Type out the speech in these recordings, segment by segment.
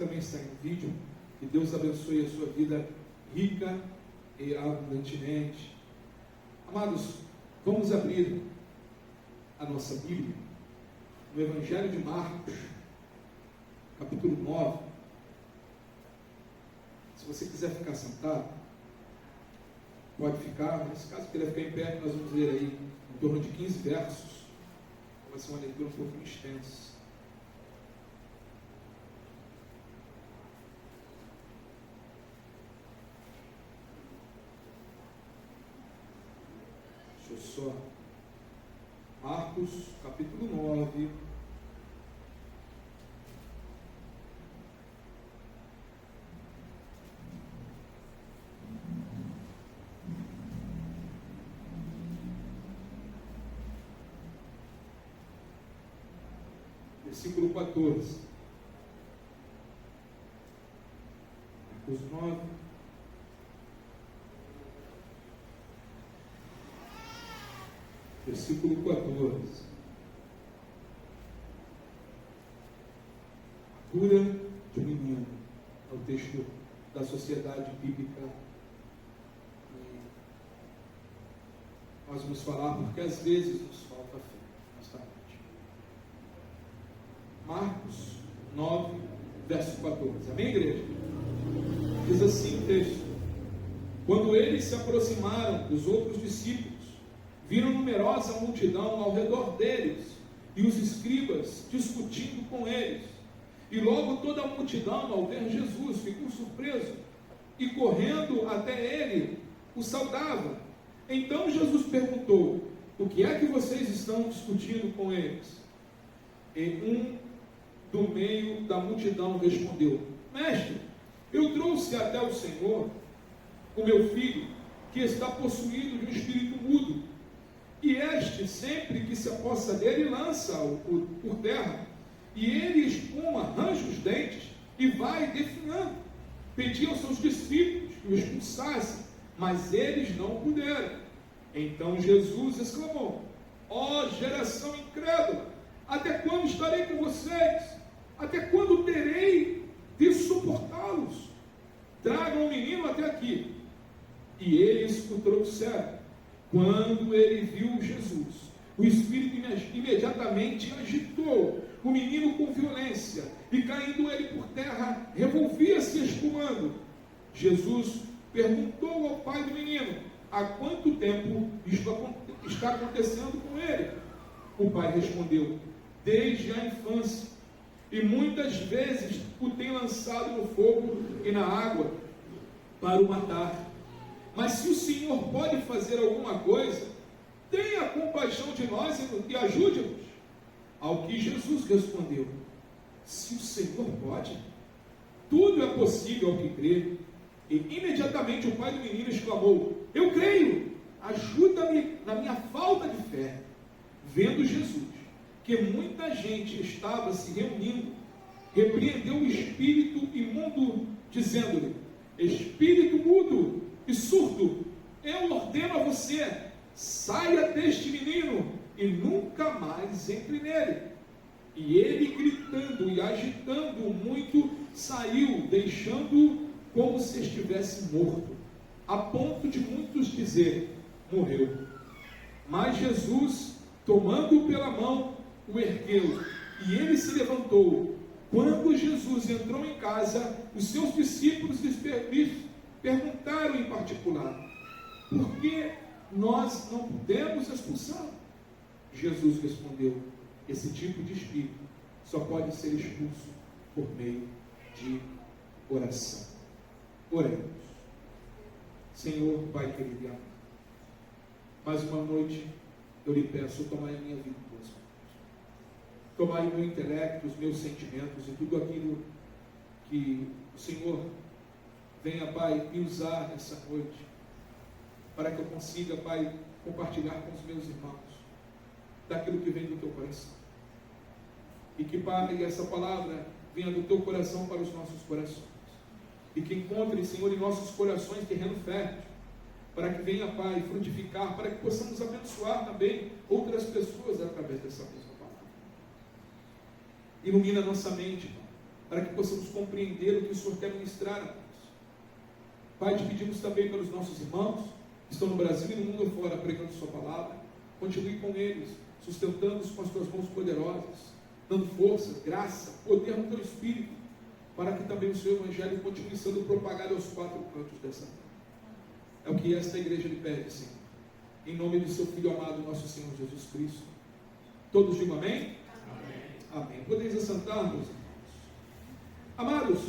também está em vídeo. Que Deus abençoe a sua vida rica e abundantemente. Amados, vamos abrir a nossa Bíblia no Evangelho de Marcos, capítulo 9. Se você quiser ficar sentado, pode ficar, mas caso queira ficar em pé, nós vamos ler aí em torno de 15 versos. Vai ser uma leitura um pouco extensa. Deixa eu só. Marcos, capítulo 9. Versículo 14. Marcos 9. Versículo 14. A cura de um menino. É o texto da Sociedade Bíblica. E nós vamos falar porque às vezes nos falta fé nesta noite. Marcos 9, verso 14. Amém, igreja? Diz assim o texto: quando eles se aproximaram dos outros discípulos, viram numerosa multidão ao redor deles e os escribas discutindo com eles. E logo toda a multidão, ao ver Jesus, ficou surpreso e correndo até ele, o saudava. Então Jesus perguntou: o que é que vocês estão discutindo com eles? E um do meio da multidão respondeu: mestre, eu trouxe até o Senhor o meu filho, que está possuído de um espírito mudo, e este, sempre que se apossa dele, lança-o por terra, e ele espuma, arranja os dentes e vai definhando. Pedi aos seus discípulos que o expulsassem, mas eles não puderam. Então Jesus exclamou: ó geração incrédula, até quando estarei com vocês? Até quando terei de suportá-los? Tragam o menino até aqui. E eles o trouxeram. Quando ele viu Jesus, o espírito imediatamente agitou o menino com violência, e caindo ele por terra, revolvia-se espumando. Jesus perguntou ao pai do menino: há quanto tempo isto está acontecendo com ele? O pai respondeu: desde a infância, e muitas vezes o tem lançado no fogo e na água para o matar. Mas se o Senhor pode fazer alguma coisa, tenha compaixão de nós e ajude-nos. Ao que Jesus respondeu: se o Senhor pode, tudo é possível ao que crê. E imediatamente o pai do menino exclamou: eu creio, ajuda-me na minha falta de fé. Vendo Jesus que muita gente estava se reunindo, repreendeu o espírito imundo, dizendo-lhe: espírito mudo e surdo, eu ordeno a você, saia deste menino e nunca mais entre nele. E ele, gritando e agitando muito, saiu, deixando-o como se estivesse morto, a ponto de muitos dizer: morreu. Mas Jesus, tomando-o pela mão, o ergueu, e ele se levantou. Quando Jesus entrou em casa, os seus discípulos lhe perguntaram em particular: por que nós não pudemos expulsá-lo? Jesus respondeu: esse tipo de espírito só pode ser expulso por meio de oração. Oremos. Senhor, Pai querido e amado, mais uma noite eu lhe peço: tomai a minha vida em tuas mãos. Tomai o meu intelecto, os meus sentimentos e tudo aquilo que o Senhor venha, Pai, me usar nessa noite, para que eu consiga, Pai, compartilhar com os meus irmãos daquilo que vem do teu coração. E que, Pai, essa palavra venha do teu coração para os nossos corações. E que encontre, Senhor, em nossos corações terreno fértil, para que venha, Pai, frutificar, para que possamos abençoar também outras pessoas através dessa mesma palavra. Ilumina nossa mente, Pai. para que possamos compreender o que o Senhor quer ministrar a nós. Pai, te pedimos também pelos nossos irmãos que estão no Brasil e no mundo fora pregando sua palavra. Continue com eles, sustentando-os com as tuas mãos poderosas, dando força, graça, poder no teu Espírito, para que também o seu Evangelho continue sendo propagado aos quatro cantos dessa terra. É o que esta igreja lhe pede, Senhor. Em nome do seu Filho amado, nosso Senhor Jesus Cristo. Todos digam amém? Amém. Amém. Podeis assentar, meus irmãos. Amados,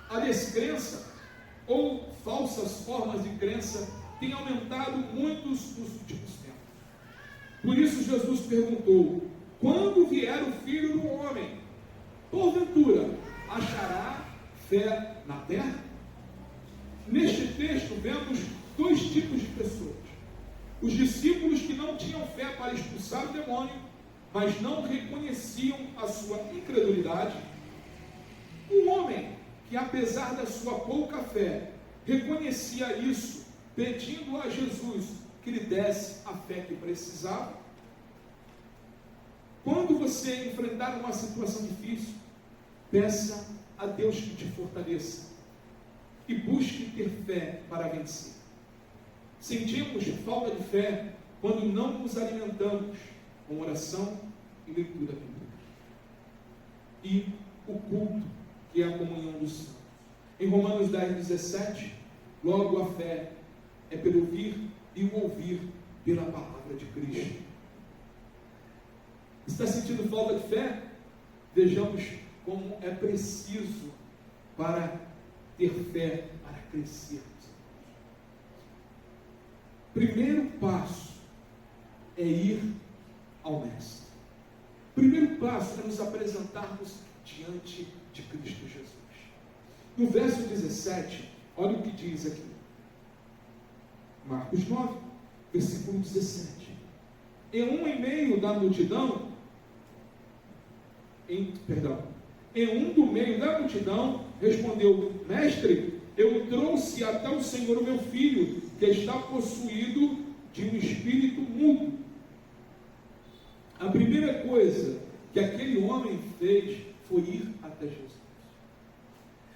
a descrença ou falsas formas de crença têm aumentado muitos nos últimos tempos. Por isso Jesus perguntou: quando vier o Filho do Homem, porventura achará fé na terra? Neste texto vemos dois tipos de pessoas: os discípulos que não tinham fé para expulsar o demônio, mas não reconheciam a sua incredulidade. Um homem que, apesar da sua pouca fé, reconhecia isso, pedindo a Jesus que lhe desse a fé que precisava. Quando você enfrentar uma situação difícil, peça a Deus que te fortaleça e busque ter fé para vencer. Sentimos falta de fé quando não nos alimentamos com oração e leitura bíblica. E o culto, que é a comunhão dos santos. Em Romanos 10:17, logo a fé é pelo ouvir e o ouvir pela palavra de Cristo. Está sentindo falta de fé? Vejamos como é preciso para ter fé, para crescer. Primeiro passo é ir ao Mestre. Primeiro passo é nos apresentarmos diante de Cristo Jesus. No verso 17, olha o que diz aqui. Marcos 9, versículo 17. Em um do meio da multidão, respondeu: Mestre, eu trouxe até o Senhor o meu filho, que está possuído de um espírito mudo. A primeira coisa que aquele homem fez foi ir até Jesus.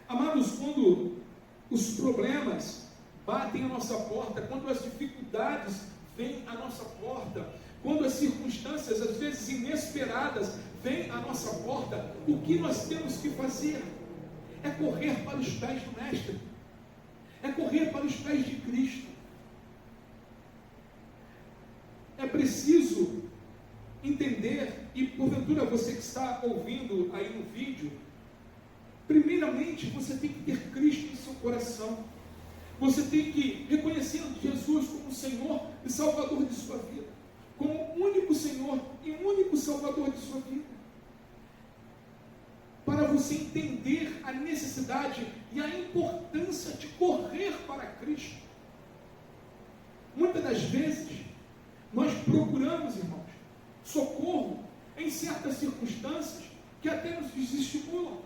Amados, quando os problemas batem à nossa porta, quando as dificuldades vêm à nossa porta, quando as circunstâncias, às vezes inesperadas, vêm à nossa porta, o que nós temos que fazer? É correr para os pés do Mestre, é correr para os pés de Cristo. É preciso entender, e porventura você que está ouvindo aí no vídeo, primeiramente você tem que ter Cristo em seu coração. Você tem que reconhecer Jesus como Senhor e Salvador de sua vida, como único Senhor e único Salvador de sua vida. Para você entender a necessidade e a importância de correr para Cristo. Muitas das vezes, nós procuramos, irmãos, socorro em certas circunstâncias que até nos desestimulam.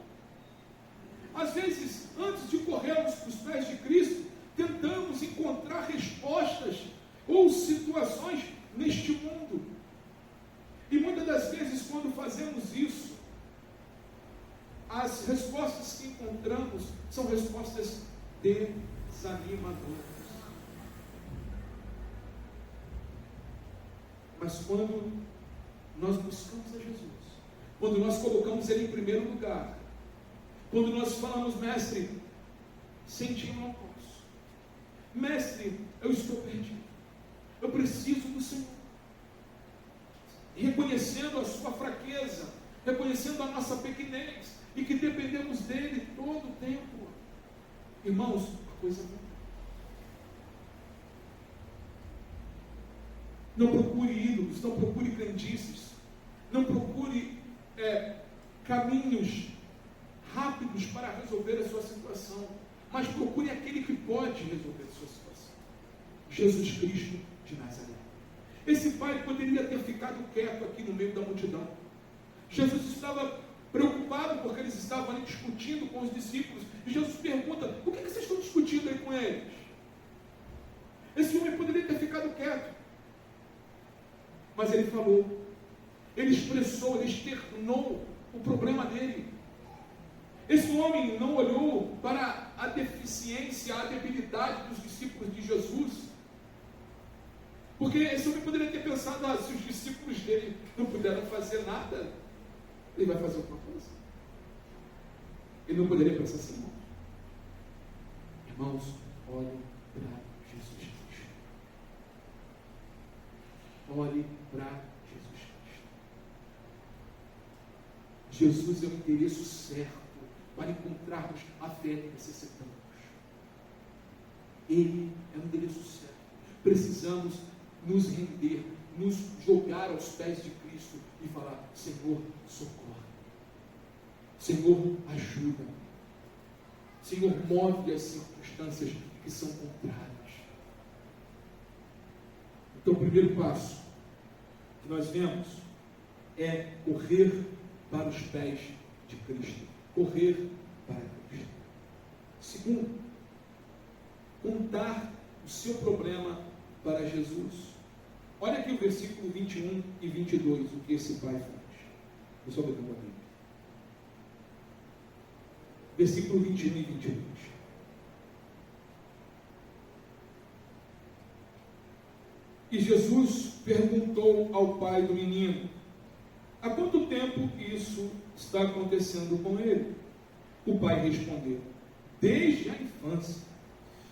Às vezes, antes de corrermos para os pés de Cristo, tentamos encontrar respostas ou situações neste mundo. E muitas das vezes, quando fazemos isso, as respostas que encontramos são respostas desanimadoras. Mas quando nós buscamos a Jesus, quando nós colocamos Ele em primeiro lugar, quando nós falamos: Mestre, sem ti eu não posso. Mestre, eu estou perdido. Eu preciso do Senhor. E reconhecendo a sua fraqueza, reconhecendo a nossa pequenez, e que dependemos dele todo o tempo. Irmãos, a coisa muda. Não procure ídolos, não procure crendices, não procure caminhos rápidos para resolver a sua situação, mas procure aquele que pode resolver a sua situação: Jesus Cristo de Nazaré. Esse pai poderia ter ficado quieto aqui no meio da multidão. Jesus estava preocupado porque eles estavam ali discutindo com os discípulos, e Jesus pergunta: o que vocês estão discutindo aí com eles? Esse homem poderia ter ficado quieto, mas ele falou, ele expressou, ele externou o problema dele. Esse homem não olhou para a deficiência, a debilidade dos discípulos de Jesus. Porque esse homem poderia ter pensado, se os discípulos dele não puderam fazer nada, ele vai fazer alguma coisa. Ele não poderia pensar assim, não. Irmãos, olhem para Jesus Cristo. Olhe para Jesus Cristo. Jesus é o endereço certo para encontrarmos a fé que necessitamos. Ele é o endereço certo. Precisamos nos render, nos jogar aos pés de Cristo e falar: Senhor, socorre. Senhor, ajuda. Senhor, move as circunstâncias que são contrárias. Então, o primeiro passo que nós vemos é correr para os pés de Cristo. Correr para Cristo. Segundo, contar o seu problema para Jesus. Olha aqui o versículo 21 e 22, o que esse pai faz. Eu só vou ter uma Bíblia. Versículo 21 e 22. E Jesus perguntou ao pai do menino: há quanto tempo isso está acontecendo com ele? O pai respondeu: desde a infância.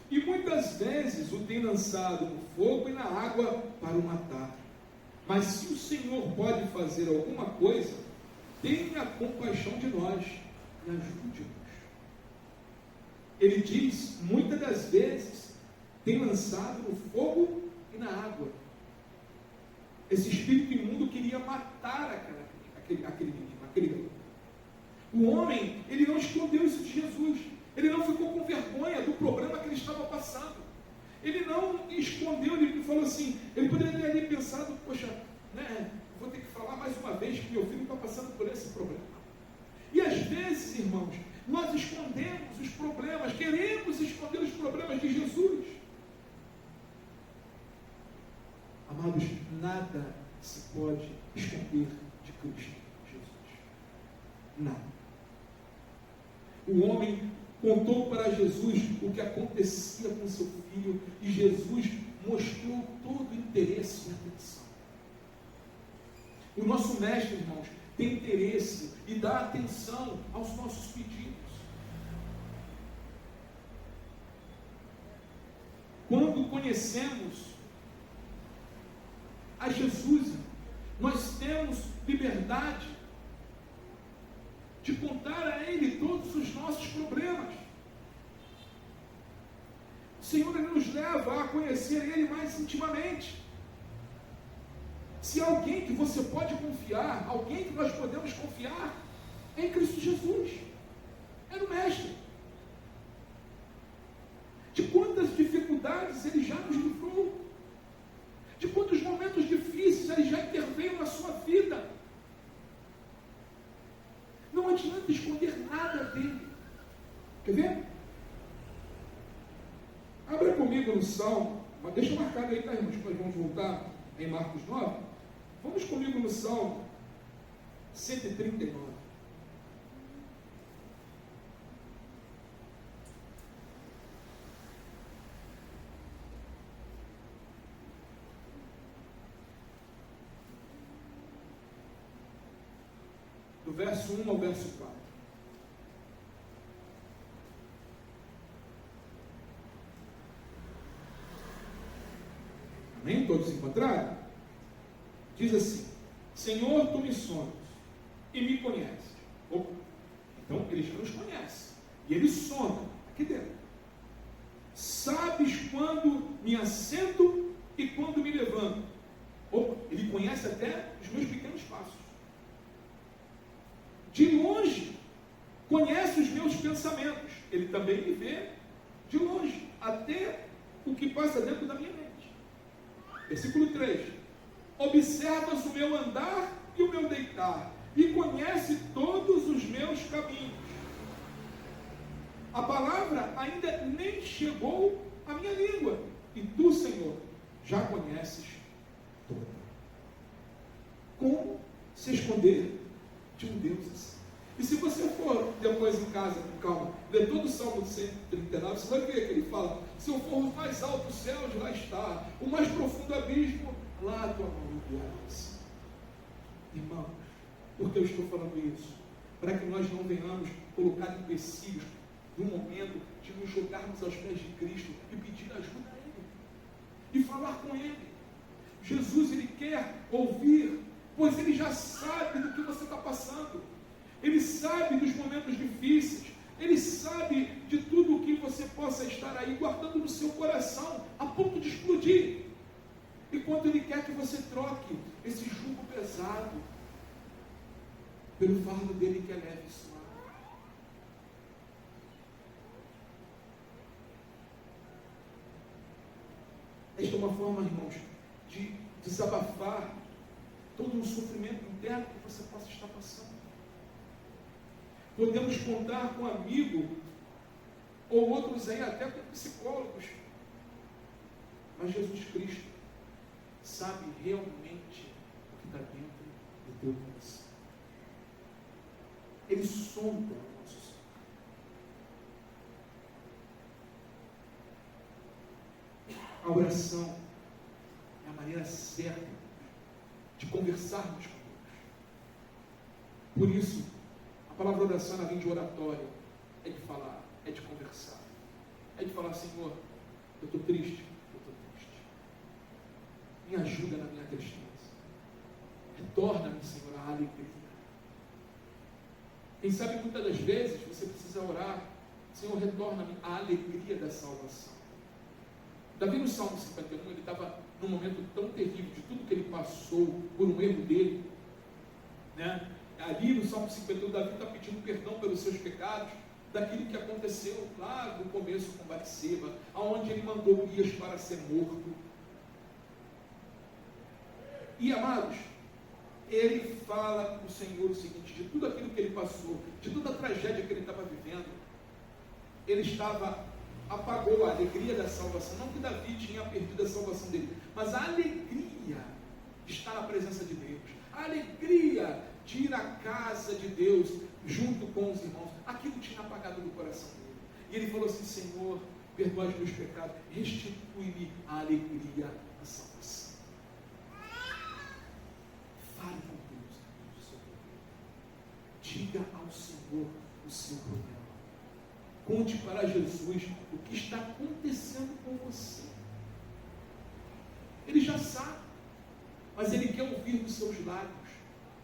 E muitas vezes o tem lançado no fogo e na água para o matar. Mas se o Senhor pode fazer alguma coisa, tenha compaixão de nós e ajude-nos. Ele diz, muitas das vezes tem lançado no fogo e na água. Esse espírito imundo queria matar aquele menino, aquele garoto. O homem, ele não escondeu isso de Jesus. Ele não ficou com vergonha do problema que ele estava passando. Ele não escondeu, ele falou assim, ele poderia ter ali pensado, poxa, vou ter que falar mais uma vez que meu filho está passando por esse problema. E às vezes, irmãos, nós escondemos os problemas, queremos esconder os problemas de Jesus. Amados, nada se pode esconder de Cristo Jesus. Nada. O homem contou para Jesus o que acontecia com seu filho e Jesus mostrou todo o interesse e atenção. O nosso mestre, irmãos, tem interesse e dá atenção aos nossos pedidos. Quando conhecemos a Jesus, nós temos liberdade de contar a Ele todos os nossos problemas. O Senhor, Ele nos leva a conhecer Ele mais intimamente. Se há alguém que você pode confiar, alguém que nós podemos confiar, é em Cristo Jesus. É no Mestre. De quantas dificuldades Ele já nos livrou. De quantos momentos difíceis Ele já interveio na sua vida. Não adianta esconder nada dele. Quer ver? Abra comigo no Salmo, mas deixa marcado aí, tá, irmãos? Nós vamos voltar em Marcos 9. Vamos comigo no Salmo 139. Do verso 1 ao verso 4. Amém? Todos se encontraram? Diz assim: Senhor, tu me sondas e me conheces. Opa. Então ele já nos conhece. E ele sonda aqui dentro. Sabes quando me assento e quando me levanto. Opa. Ele conhece até os meus pequenos passos. De longe, conhece os meus pensamentos. Ele também me vê de longe, até o que passa dentro da minha mente. Versículo 3. Observas o meu andar e o meu deitar, e conhece todos os meus caminhos. A palavra ainda nem chegou à minha língua, e tu, Senhor, já conheces toda. Como se esconder de um Deus assim? E se você for depois depois em casa, com calma, lê todo o Salmo 139, você vai ver que ele fala: se eu for o mais alto dos céus, lá está, o mais profundo abismo, lá a tua mão me guiarás. Irmãos, por que eu estou falando isso? Para que nós não venhamos colocar empecilhos no momento de nos jogarmos aos pés de Cristo e pedir ajuda a Ele, e falar com Ele. Jesus, Ele quer ouvir, pois Ele já sabe do que você está passando, Ele sabe dos momentos difíceis, Ele sabe de tudo o que você possa estar aí guardando no seu coração, a ponto de explodir. E quando Ele quer que você troque esse jugo pesado pelo fardo dele que é leve e suave. Esta é uma forma, irmãos, de desabafar todo o sofrimento interno que você possa estar passando. Podemos contar com um amigo, ou outros aí até com psicólogos, mas Jesus Cristo sabe realmente o que está dentro do teu coração. Ele sonda o nosso ser. A oração é a maneira certa de conversarmos com Deus. Por isso, a palavra oração, ela vem de oratório, é de falar, é de conversar, é de falar: Senhor, eu estou triste, me ajuda na minha tristeza, retorna-me, Senhor, a alegria. Quem sabe muitas das vezes você precisa orar: Senhor, retorna-me a alegria da salvação. Davi, no Salmo 51, ele estava num momento tão terrível de tudo que ele passou por um erro dele, né? Ali no Salmo 51, Davi está pedindo perdão pelos seus pecados, daquilo que aconteceu lá no começo com Batseba, aonde ele mandou Urias para ser morto. E, amados, ele fala para o Senhor o seguinte: de tudo aquilo que ele passou, de toda a tragédia que ele estava vivendo, ele apagou a alegria da salvação. Não que Davi tinha perdido a salvação dele, mas a alegria de estar na presença de Deus, a alegria de ir à casa de Deus junto com os irmãos, aquilo tinha apagado do coração dele. E ele falou assim: Senhor, perdoa os meus pecados, restitui-me a alegria da salvação. Fale com Deus, diga ao Senhor o seu problema. Conte para Jesus o que está acontecendo com você. Ele já sabe, mas Ele quer ouvir dos seus lábios.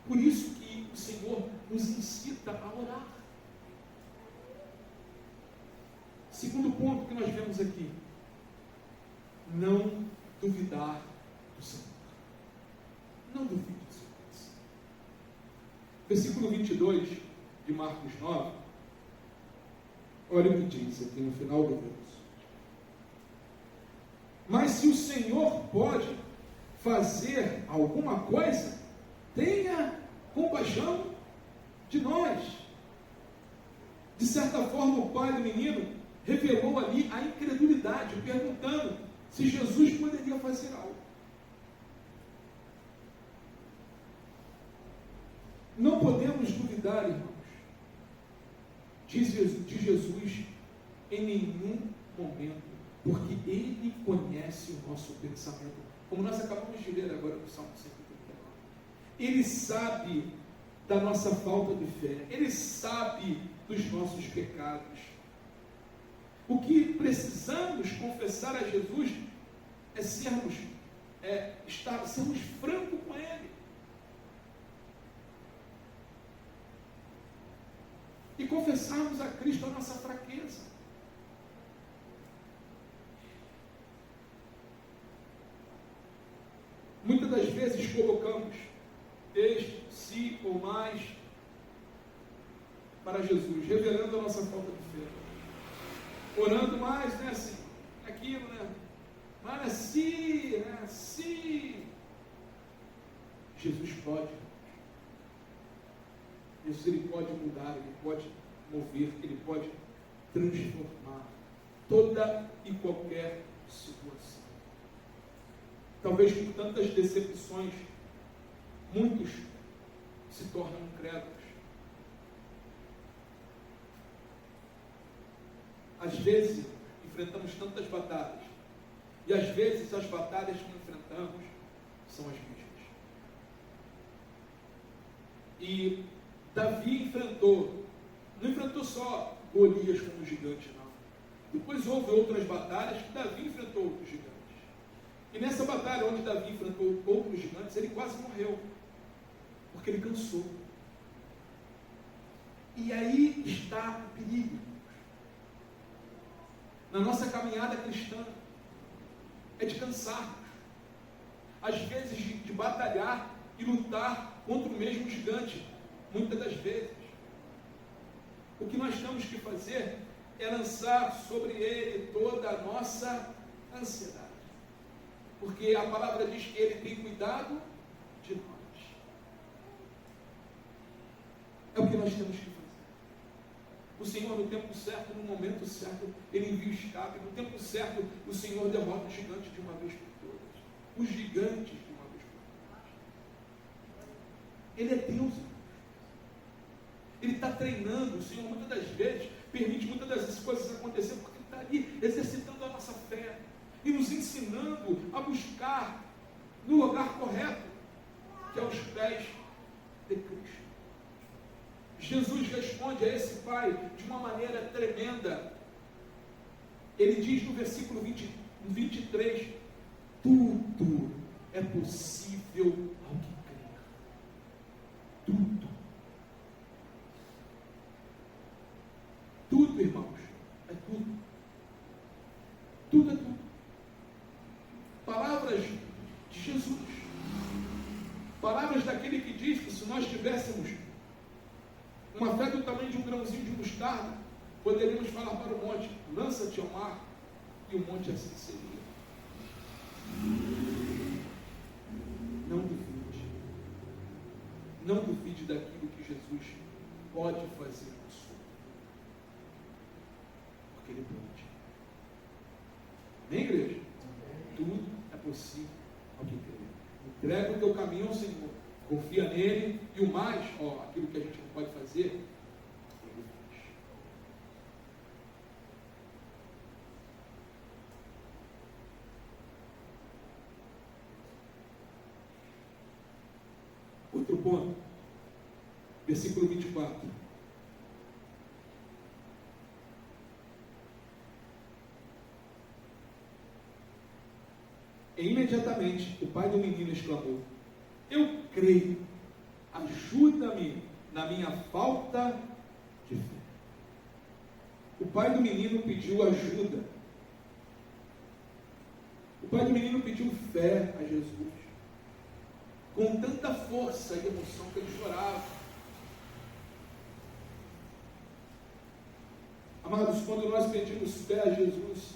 Por isso que o Senhor nos incita a orar. Segundo ponto que nós vemos aqui: não duvidar do Senhor. Não duvide do Senhor. Versículo 22 de Marcos 9. Olha o que diz aqui no final do verso. Mas se o Senhor pode fazer alguma coisa, tenha compaixão de nós. De certa forma, o pai do menino revelou ali a incredulidade, perguntando se Jesus poderia fazer algo. Não podemos duvidar, irmãos, de Jesus em nenhum momento, porque Ele conhece o nosso pensamento, como nós acabamos de ler agora no Salmo 139. Ele sabe da nossa falta de fé, Ele sabe dos nossos pecados. O que precisamos confessar a Jesus é sermos francos com Ele. E confessarmos a Cristo a nossa fraqueza. Muitas das vezes colocamos este, se ou mais para Jesus, revelando a nossa falta de fé. Orando mais, né, assim, aquilo, né? Mas se Jesus pode. Jesus, Ele pode mudar, Ele pode mover, Ele pode transformar toda e qualquer situação. Talvez com tantas decepções, muitos se tornam incrédulos. às vezes, enfrentamos tantas batalhas. E às vezes as batalhas que enfrentamos são as mesmas. E Davi não enfrentou só Golias como gigante, não. Depois houve outras batalhas que Davi enfrentou outros gigantes. E nessa batalha onde Davi enfrentou outros gigantes, ele quase morreu. Porque ele cansou. E aí está o perigo. Na nossa caminhada cristã, é de cansarmos. Às vezes de batalhar e lutar contra o mesmo gigante. Muitas das vezes. O que nós temos que fazer é lançar sobre ele toda a nossa ansiedade. Porque a palavra diz que ele tem cuidado de nós. É o que nós temos que fazer. O Senhor, no tempo certo, no momento certo, Ele envia o escape. No tempo certo, o Senhor derrota o gigante de uma vez por todas. Os gigantes de uma vez por todas. Ele é Deus. Ele está treinando. O Senhor, muitas das vezes, permite muitas das coisas acontecer, porque Ele está ali exercitando a nossa fé e nos ensinando a buscar no lugar correto, que é aos pés de Cristo. Jesus responde a esse pai de uma maneira tremenda. Ele diz no versículo 23, tudo é possível ao que crer. Tudo. Tudo, irmãos, é tudo. Tudo é tudo. Palavras de Jesus. Palavras daquele que diz que se nós tivéssemos uma fé do tamanho de um grãozinho de mostarda, poderíamos falar para o monte, lança-te ao mar, e o monte assim seria. Não duvide. Não duvide daquilo que Jesus pode fazer na sua vida. Porque Ele pode. Amém, igreja? Tudo é possível ao que crer. Entrega o teu caminho ao Senhor. Confia nele, e o mais, aquilo que a gente não pode fazer, Ele faz. Outro ponto, versículo 24. E imediatamente o pai do menino exclamou: eu creio, ajuda-me na minha falta de fé. O pai do menino pediu ajuda. O pai do menino pediu fé a Jesus, com tanta força e emoção que ele chorava. Amados, quando nós pedimos fé a Jesus,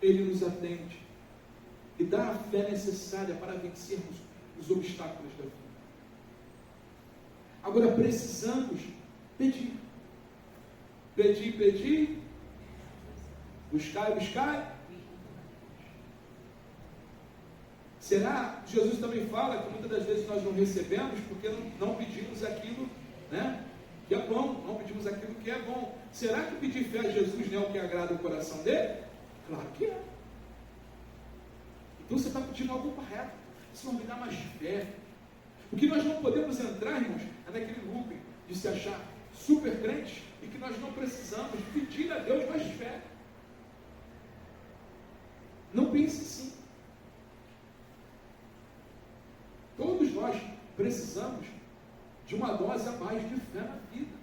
Ele nos atende e dá a fé necessária para vencermos os obstáculos da vida. Agora precisamos pedir. Pedir, pedir. Buscar, buscar. Será? Jesus também fala que muitas das vezes nós não recebemos porque não pedimos aquilo, né, que é bom. Não pedimos aquilo que é bom. Será que pedir fé a Jesus não é o que agrada o coração dele? Claro que é. Então você está pedindo algo correto. Senhor, me dá mais fé. O que nós não podemos entrar, irmãos, é naquele loop de se achar super crente e que nós não precisamos pedir a Deus mais fé. Não pense assim. Todos nós precisamos de uma dose a mais de fé na vida.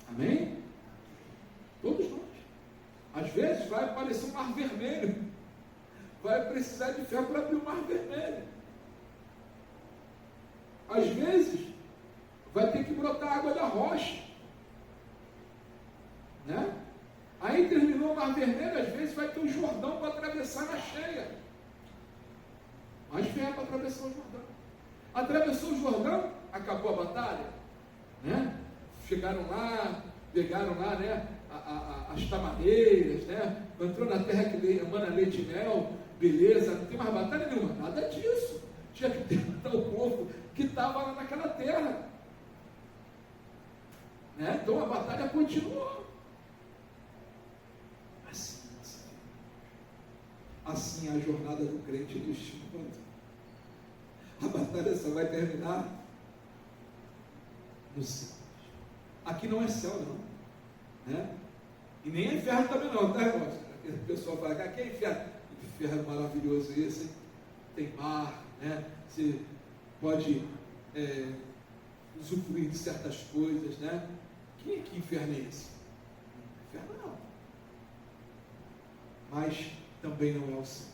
Amém? Todos nós. Às vezes vai aparecer um mar vermelho. Vai precisar de fé para abrir o mar vermelho. Às vezes, vai ter que brotar água da rocha. Né? Aí terminou o mar vermelho, às vezes vai ter um Jordão para atravessar na cheia. Mais fé para atravessar o Jordão. Atravessou o Jordão, acabou a batalha. Né? Chegaram lá, pegaram lá, né, as tamareiras, né? Entrou na terra que emana leite e mel. Beleza, não tem mais batalha nenhuma, nada disso. Tinha que derrotar o povo que estava lá naquela terra. Né? Então a batalha continuou. assim é a jornada do crente neste mundo. A batalha só vai terminar no céu. Aqui não é céu, não, né? E nem é inferno também não, tá, irmãos? O pessoal fala que aqui é inferno. Inferno maravilhoso esse, hein? Tem mar, né? Você pode usufruir de certas coisas, né? Que inferno é esse? Inferno não. Mas também não é o céu.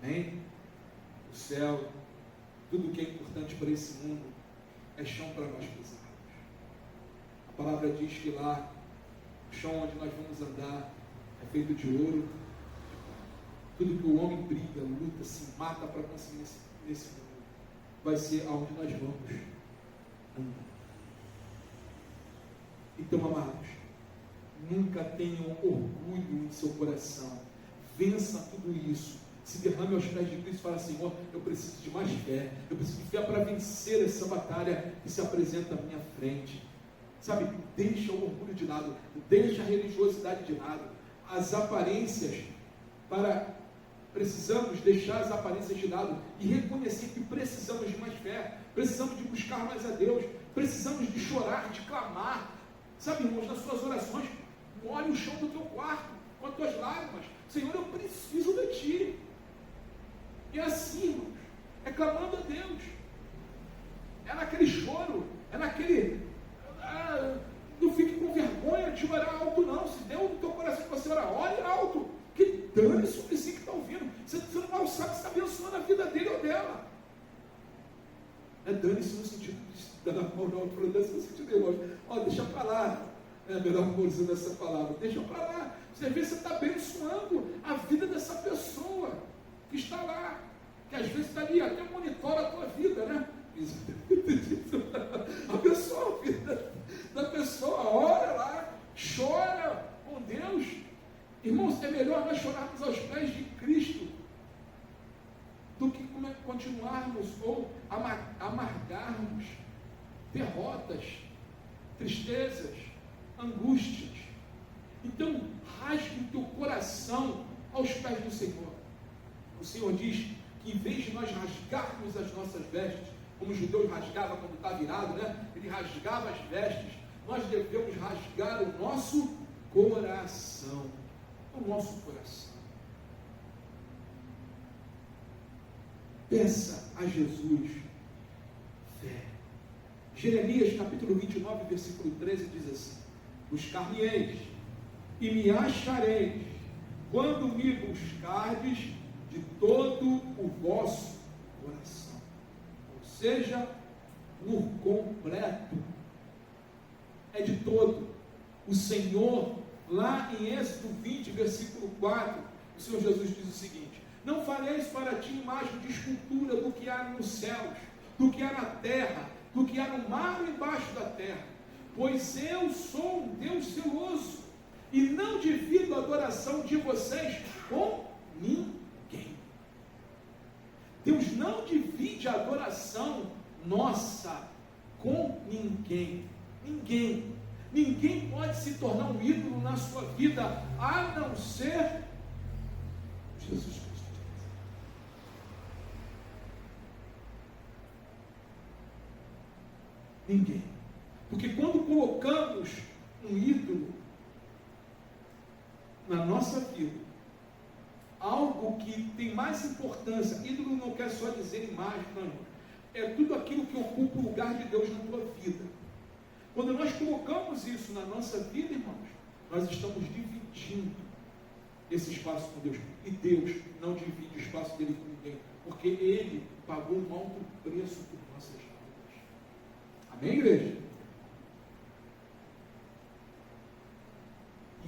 Amém? O céu, tudo que é importante para esse mundo é chão para nós pisarmos. A palavra diz que lá, o chão onde nós vamos andar é feito de ouro. Tudo que o homem briga, luta, se mata para conseguir nesse mundo vai ser aonde nós vamos andar. Então, amados, nunca tenham orgulho em seu coração. Vença tudo isso. Se derrame aos pés de Cristo e fala: Senhor, eu preciso de mais fé. Eu preciso de fé para vencer essa batalha que se apresenta à minha frente. Sabe, deixa o orgulho de lado. Deixa a religiosidade de lado. As aparências, precisamos deixar as aparências de lado e reconhecer que precisamos de mais fé. Precisamos de buscar mais a Deus. Precisamos de chorar, de clamar. Sabe, irmãos, nas suas orações, molhe o chão do teu quarto com as tuas lágrimas. Senhor, eu preciso de Ti. E assim, irmãos, é clamando a Deus. É naquele choro, é naquele... não fique com vergonha de orar alto, não. Se deu no teu coração que você orar, ore alto. Que dane-se o vizinho que está ouvindo. Você não mal sabe se está abençoando a vida dele ou dela. Dane-se no sentido de dar na mão, não, dane-se no sentido de irmão. Deixa para lá. É a melhor coisa dessa palavra. Deixa para lá. Você vê, você está abençoando a vida dessa pessoa que está lá. Que às vezes está ali, até monitora a tua vida, né? Abençoa a vida da pessoa. Ora lá, chora com Deus. Irmãos, é melhor nós chorarmos aos pés de Cristo do que continuarmos ou amargarmos derrotas, tristezas, angústias. Então, rasgue o teu coração aos pés do Senhor. O Senhor diz que em vez de nós rasgarmos as nossas vestes, como os judeus rasgavam quando está virado, né? Ele rasgava as vestes. Nós devemos rasgar o nosso coração. O nosso coração. Peça a Jesus fé. Jeremias capítulo 29, versículo 13 diz assim: buscar-me-eis e me achareis, quando me buscardes de todo o vosso coração. Ou seja, por completo. É de todo. O Senhor, lá em Êxodo 20, versículo 4, o Senhor Jesus diz o seguinte: não fareis para ti imagem de escultura do que há nos céus, do que há na terra, do que há no mar e embaixo da terra, pois eu sou um Deus zeloso, e não divido a adoração de vocês com ninguém. Deus não divide a adoração nossa com ninguém. Ninguém pode se tornar um ídolo na sua vida, a não ser Jesus Cristo. Ninguém. Porque quando colocamos um ídolo na nossa vida, algo que tem mais importância, ídolo não quer só dizer imagem, não. É tudo aquilo que ocupa o lugar de Deus na tua vida. Quando nós colocamos isso na nossa vida, irmãos, nós estamos dividindo esse espaço com Deus. E Deus não divide o espaço dele com ninguém, porque Ele pagou um alto preço por nossas vidas. Amém, igreja?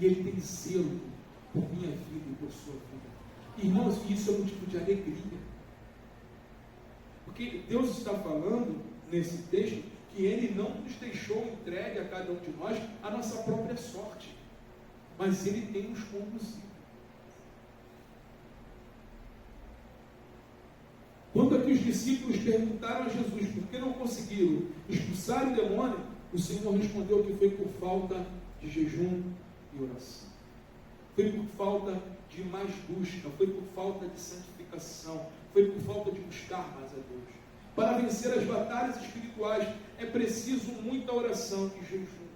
E Ele tem zelo por minha vida e por sua vida. Irmãos, isso é motivo de alegria. Porque Deus está falando nesse texto que Ele não nos deixou entregue a cada um de nós a nossa própria sorte, mas Ele tem nos conduzido. Quando aqui os discípulos perguntaram a Jesus por que não conseguiram expulsar o demônio, o Senhor respondeu que foi por falta de jejum e oração. Foi por falta de de mais busca, foi por falta de santificação, foi por falta de buscar mais a Deus. Para vencer as batalhas espirituais é preciso muita oração e jejum.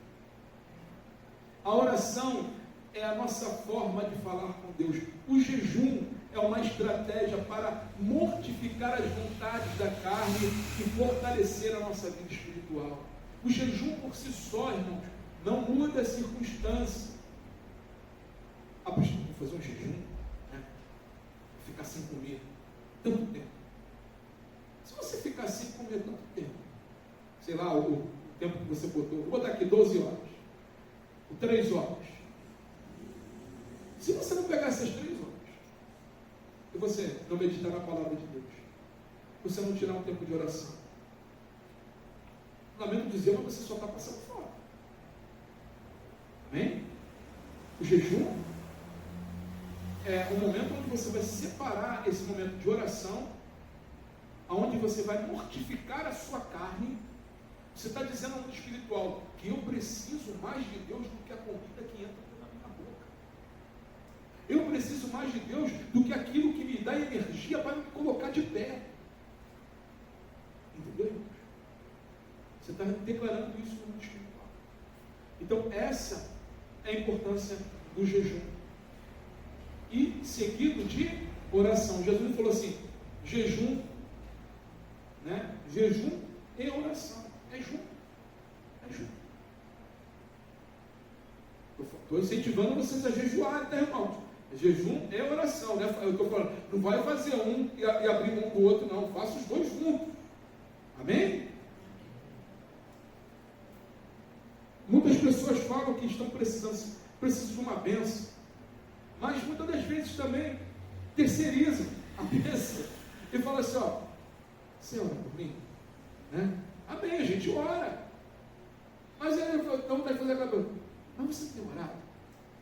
A oração é a nossa forma de falar com Deus. O jejum é uma estratégia para mortificar as vontades da carne e fortalecer a nossa vida espiritual. O jejum por si só, irmãos, não muda a circunstância. Vou fazer um jejum, né? Ficar sem comer tanto tempo. Se você ficar sem comer tanto tempo, sei lá, o tempo que você botou, vou botar aqui 12 horas, ou 3 horas. Se você não pegar essas 3 horas, e você não meditar na palavra de Deus, você não tirar um tempo de oração, lamento dizer, mas você só está passando fora. Amém? O jejum é um momento onde você vai separar esse momento de oração, onde você vai mortificar a sua carne. Você está dizendo ao mundo espiritual que eu preciso mais de Deus do que a comida que entra na minha boca. Eu preciso mais de Deus do que aquilo que me dá energia para me colocar de pé. Entendeu? Você está declarando isso no mundo espiritual. Então essa é a importância do jejum. E seguido de oração. Jesus falou assim, jejum, né? Jejum e oração. É junto. É junto. Estou incentivando vocês a jejuarem, tá, irmãos? Jejum é oração, né? Eu estou falando, não vai fazer um e abrir um do outro, não. Faça os dois juntos. Amém? Muitas pessoas falam que estão precisam de uma bênção, mas muitas das vezes também terceirizam a bênção e falam assim, ó, você ora por mim? Né? Amém, a gente ora. Mas aí então vai fazer aquela coisa. Mas você tem orado?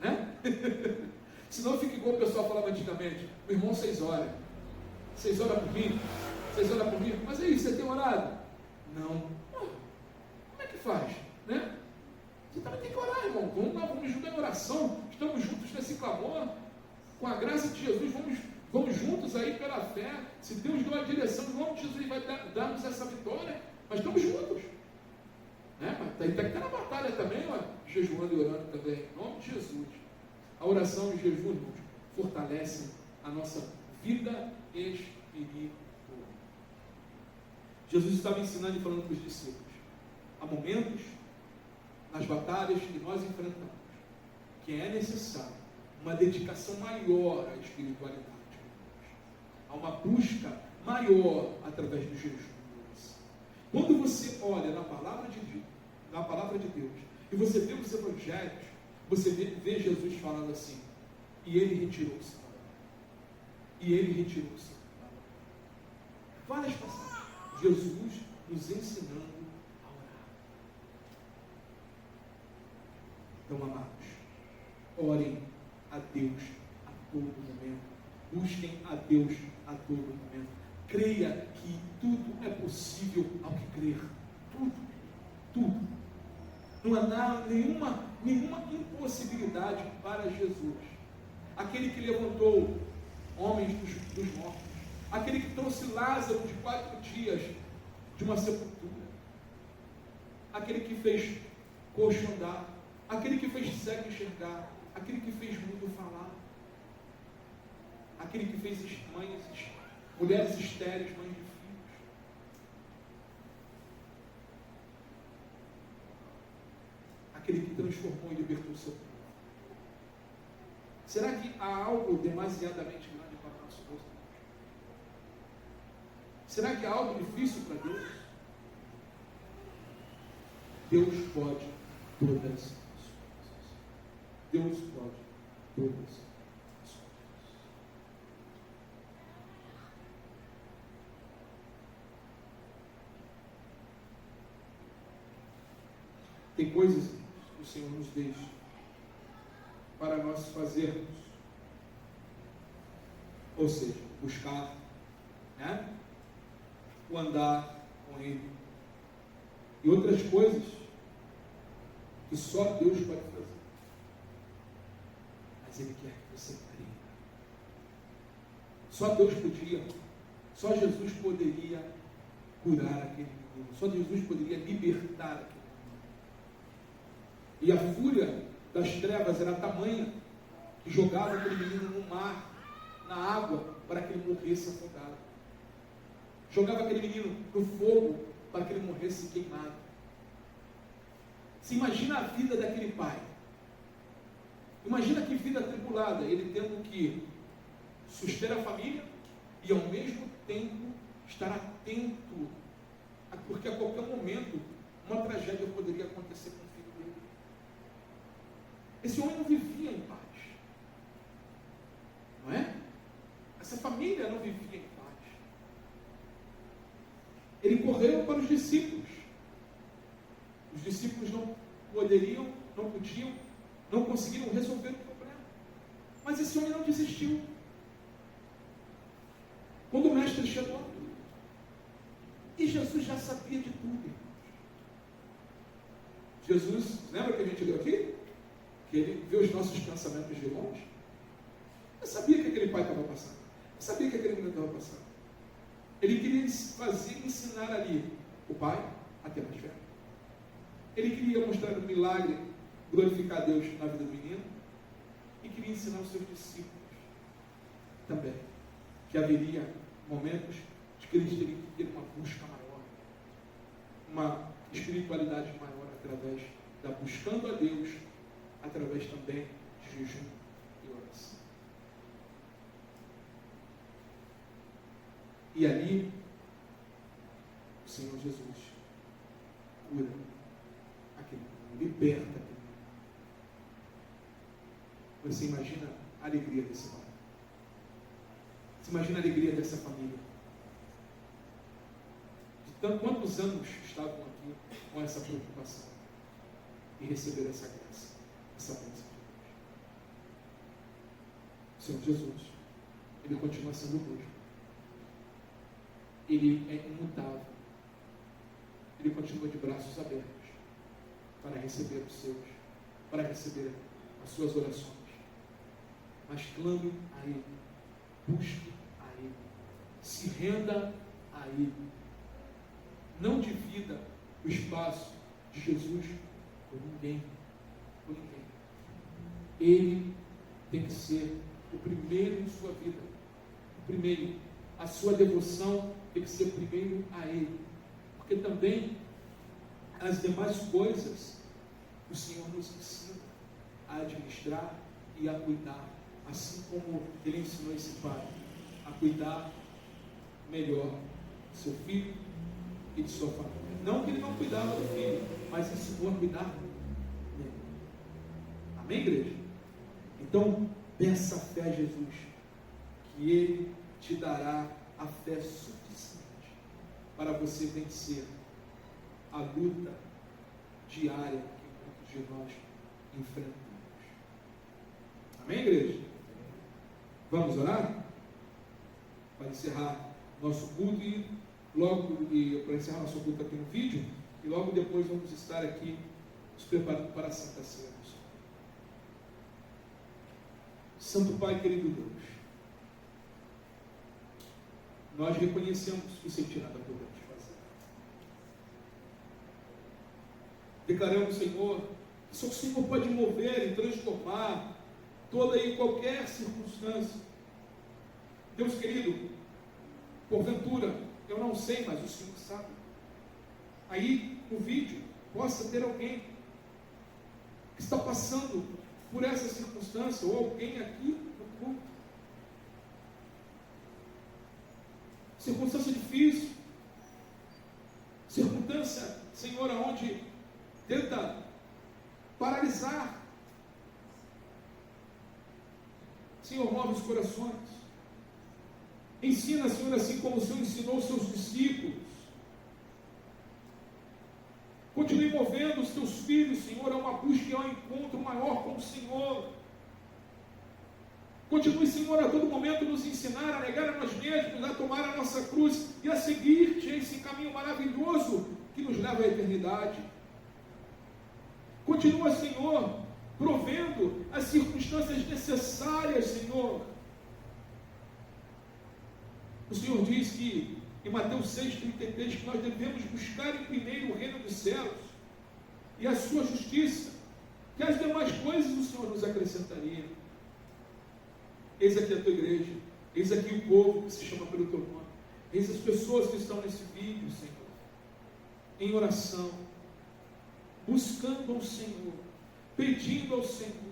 Né? Senão fica igual o pessoal falava antigamente, meu irmão, vocês oram por mim? Vocês oram por mim? Mas aí, você tem orado? Não. Como é que faz? Né? Você também tem que orar, irmão. Vamos lá, vamos juntos em oração. Estamos juntos nesse clamor. Com a graça de Jesus, vamos juntos aí pela fé. Se Deus deu a direção, em nome de Jesus, Ele vai dar-nos essa vitória. Mas estamos juntos. Né? Mas tem que estar na batalha também, ó, jejuando e orando também. Em nome de Jesus. A oração e o jejum, irmãos, fortalecem a nossa vida espiritual. Jesus estava ensinando e falando para os discípulos. Há momentos nas batalhas que nós enfrentamos que é necessário uma dedicação maior à espiritualidade. Há uma busca maior através do jejum. Quando você olha na palavra de Deus, e você vê os evangelhos, você vê Jesus falando assim, e ele retirou-se. E ele retirou-se. Várias passagens. Jesus nos ensinando a orar. Então, amados, orem a Deus a todo momento. Busquem a Deus a todo momento. Creia que tudo é possível ao que crer. Tudo. Tudo. Não há nenhuma impossibilidade para Jesus. Aquele que levantou homens dos mortos. Aquele que trouxe Lázaro de 4 dias de uma sepultura. Aquele que fez coxo andar. Aquele que fez cego enxergar. Aquele que fez mudo falar. Aquele que fez mulheres estéreis, mães de filhos. Aquele que transformou e libertou o seu povo. Será que há algo demasiadamente grande para o nosso rosto? Será que há algo difícil para Deus? Deus pode todas as coisas. Deus pode todas as coisas. Tem coisas que o Senhor nos deixa para nós fazermos, ou seja, buscar, né? O andar com Ele, e outras coisas que só Deus pode fazer, mas Ele quer que você creia. Só Deus podia, só Jesus poderia curar aquele menino, só Jesus poderia libertar aquele menino. E a fúria das trevas era tamanha que jogava aquele menino no mar, na água, para que ele morresse afogado. Jogava aquele menino no fogo para que ele morresse queimado. Se imagina a vida daquele pai. Imagina que vida atribulada, ele tendo que suster a família e ao mesmo tempo estar atento, porque a qualquer momento uma tragédia poderia acontecer com o filho dele. Esse homem não vivia em paz, não é? Essa família não vivia em paz. Ele correu para os discípulos. Os discípulos não podiam, não conseguiram resolver o problema. Mas esse homem não desistiu. Quando o mestre chegou, e Jesus já sabia de tudo. Jesus, lembra que a gente leu aqui? Que ele viu os nossos pensamentos de longe. Eu sabia que aquele pai estava passando. Eu sabia que aquele menino estava passando. Ele queria ensinar ali o pai a ter mais fé. Ele queria mostrar o milagre, glorificar a Deus na vida do menino. E queria ensinar os seus discípulos também que haveria momentos de que eles teriam que ter uma busca maior, uma espiritualidade maior através da buscando a Deus, através também de jejum e oração. E ali, o Senhor Jesus cura aquele mundo, liberta aquele mundo. Você imagina a alegria desse pai? Você imagina a alegria dessa família? De quantos anos estavam aqui com essa preocupação e receberam essa graça, essa bênção de Deus? O Senhor Jesus, Ele continua sendo o mesmo. Ele é imutável. Ele continua de braços abertos para receber os seus, para receber as suas orações. Mas clame a Ele, busque a Ele, se renda a Ele. Não divida o espaço de Jesus por ninguém. Por ninguém. Ele tem que ser o primeiro em sua vida. O primeiro. A sua devoção tem que ser primeiro a Ele. Porque também as demais coisas o Senhor nos ensina a administrar e a cuidar. Assim como Ele ensinou esse pai a cuidar melhor do seu filho e de sua família. Não que ele não cuidava do filho, mas ensinou a cuidar dele. Amém, igreja? Então, peça fé a Jesus, que Ele te dará a fé suficiente para você vencer a luta diária que muitos de nós enfrentamos. Amém, igreja? Vamos orar? Para encerrar nosso culto e para encerrar nosso culto aqui no vídeo, e logo depois vamos estar aqui nos preparando para a Santa Ceia. Santo Pai, querido Deus, nós reconhecemos que sem ti nada podemos fazer. Declaramos, Senhor, que só o Senhor pode mover e transformar toda e qualquer circunstância. Deus querido, porventura, eu não sei, mas o Senhor sabe. Aí no vídeo possa ter alguém que está passando por essa circunstância, ou alguém aqui no culto. Circunstância difícil, circunstância, Senhor, onde tenta paralisar. Senhor, move os corações. Ensina, Senhor, assim como o Senhor ensinou os seus discípulos. Continue movendo os teus filhos, Senhor, a uma busca e a um encontro maior com o Senhor. Continue, Senhor, a todo momento nos ensinar a negar a nós mesmos, a tomar a nossa cruz e a seguir-te esse caminho maravilhoso que nos leva à eternidade. Continua, Senhor, provendo as circunstâncias necessárias, Senhor, O Senhor diz que, em Mateus 6,33, que nós devemos buscar em primeiro o reino dos céus e a sua justiça, que as demais coisas o Senhor nos acrescentaria. Eis aqui a tua igreja, eis aqui o povo que se chama pelo teu nome, eis as pessoas que estão nesse vídeo, Senhor, em oração, buscando ao Senhor, pedindo ao Senhor.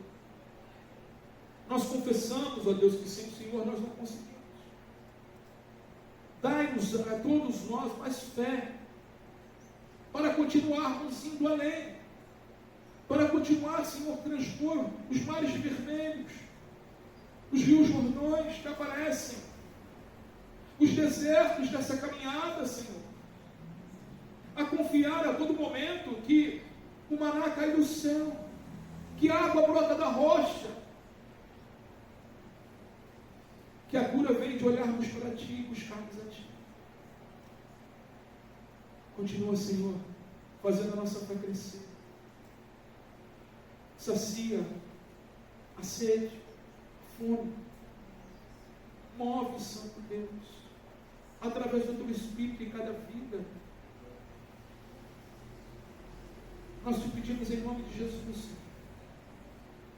Nós confessamos, ó Deus, que sem o Senhor nós não conseguimos. Dai-nos a todos nós mais fé, para continuarmos indo além, para continuar, Senhor, transpor os mares vermelhos, os rios jordões que aparecem, os desertos dessa caminhada, Senhor, a confiar a todo momento que o maná cai do céu, que a água brota da rocha, que a cura vem de olharmos para Ti e buscarmos a Ti. Continua, Senhor, fazendo a nossa fé crescer. Sacia a sede, a fome. Move, Santo Deus, através do Teu Espírito em cada vida. Nós Te pedimos em nome de Jesus, Senhor,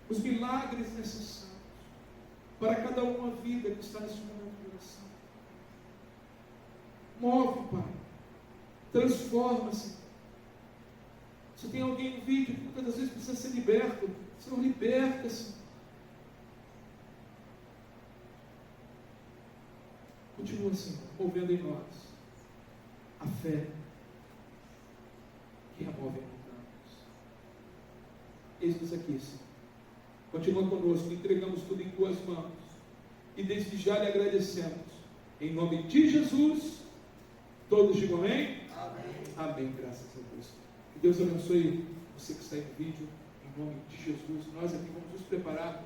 os milagres necessários para cada uma vida que está nesse momento de oração. Move, Pai. Transforma, Senhor. Se tem alguém no vídeo que muitas das vezes precisa ser liberto, Senhor, liberta, Senhor. Continua, Senhor, movendo em nós a fé que remove a montanhas. Eis-nos aqui, Senhor. Continua conosco, entregamos tudo em Tuas mãos e desde já lhe agradecemos. Em nome de Jesus, todos digam amém? Amém. Amém, graças a Deus. Que Deus abençoe você que está aí no vídeo, em nome de Jesus. Nós aqui vamos nos preparar